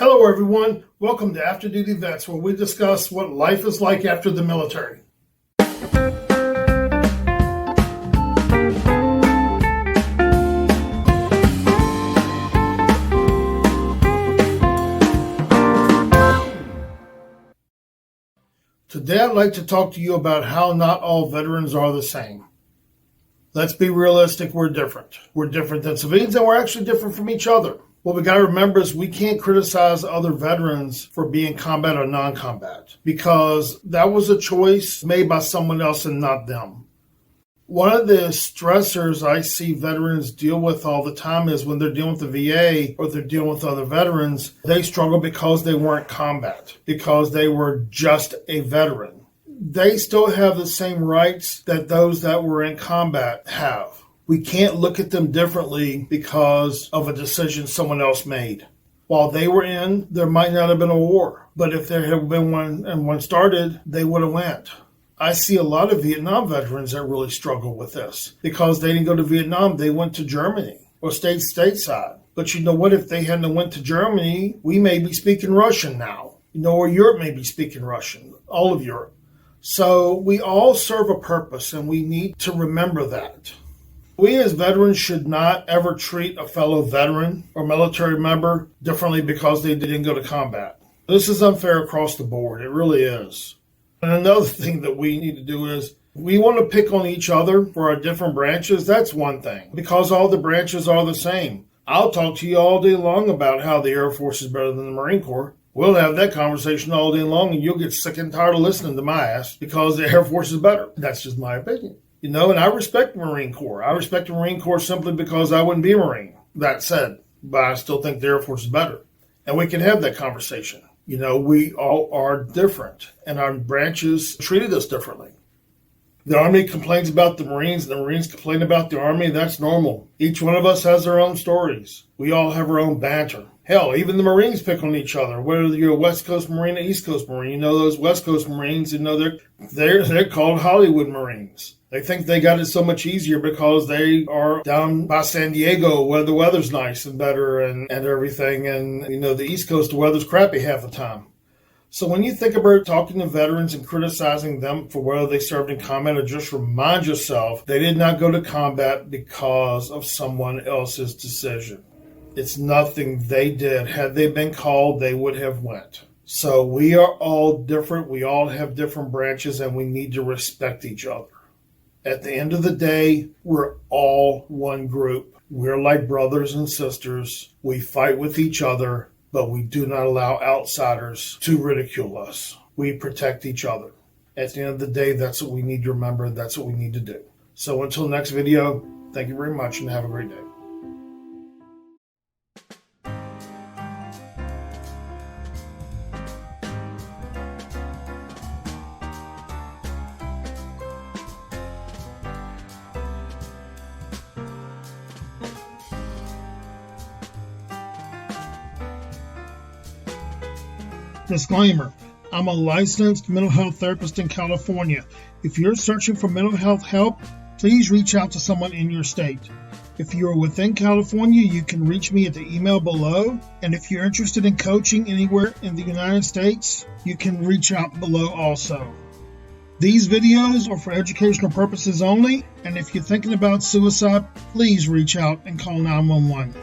Hello everyone, welcome to After Duty Vets, where we discuss what life is like after the military. Today I'd like to talk to you about how not all veterans are the same. Let's be realistic, we're different. We're different than civilians, and we're actually different from each other. What we got to remember is we can't criticize other veterans for being combat or non-combat, because that was a choice made by someone else and not them. One of the stressors I see veterans deal with all the time is when they're dealing with the VA or they're dealing with other veterans, they struggle because they weren't combat, because they were just a veteran. They still have the same rights that those that were in combat have. We can't look at them differently because of a decision someone else made. While they were in, there might not have been a war, but if there had been one and one started, they would have went. I see a lot of Vietnam veterans that really struggle with this because they didn't go to Vietnam, they went to Germany or stayed stateside. But you know what, if they hadn't went to Germany, we may be speaking Russian now, or Europe may be speaking Russian, all of Europe. So we all serve a purpose, and we need to remember that. We as veterans should not ever treat a fellow veteran or military member differently because they didn't go to combat. This is unfair across the board. It really is. And another thing that we need to do is we want to pick on each other for our different branches. That's one thing, because all the branches are the same. I'll talk to you all day long about how the Air Force is better than the Marine Corps. We'll have that conversation all day long, and you'll get sick and tired of listening to my ass because the Air Force is better. That's just my opinion. And I respect the Marine Corps. I respect the Marine Corps simply because I wouldn't be a Marine. That said, but I still think the Air Force is better. And we can have that conversation. We all are different, and our branches treated us differently. The Army complains about the Marines, and the Marines complain about the Army. That's normal. Each one of us has their own stories. We all have our own banter. Hell, even the Marines pick on each other, whether you're a West Coast Marine or East Coast Marine. Those West Coast Marines, they're called Hollywood Marines. They think they got it so much easier because they are down by San Diego where the weather's nice and better and everything. And, the East Coast, the weather's crappy half the time. So when you think about talking to veterans and criticizing them for whether they served in combat, just remind yourself they did not go to combat because of someone else's decision. It's nothing they did. Had they been called, they would have went. So we are all different. We all have different branches, and we need to respect each other. At the end of the day, we're all one group. We're like brothers and sisters. We fight with each other, but we do not allow outsiders to ridicule us. We protect each other. At the end of the day, that's what we need to remember. That's what we need to do. So until next video, thank you very much and have a great day. Disclaimer, I'm a licensed mental health therapist in California. If you're searching for mental health help, please reach out to someone in your state. If you are within California, you can reach me at the email below. And if you're interested in coaching anywhere in the United States, you can reach out below also. These videos are for educational purposes only, and if you're thinking about suicide, please reach out and call 911.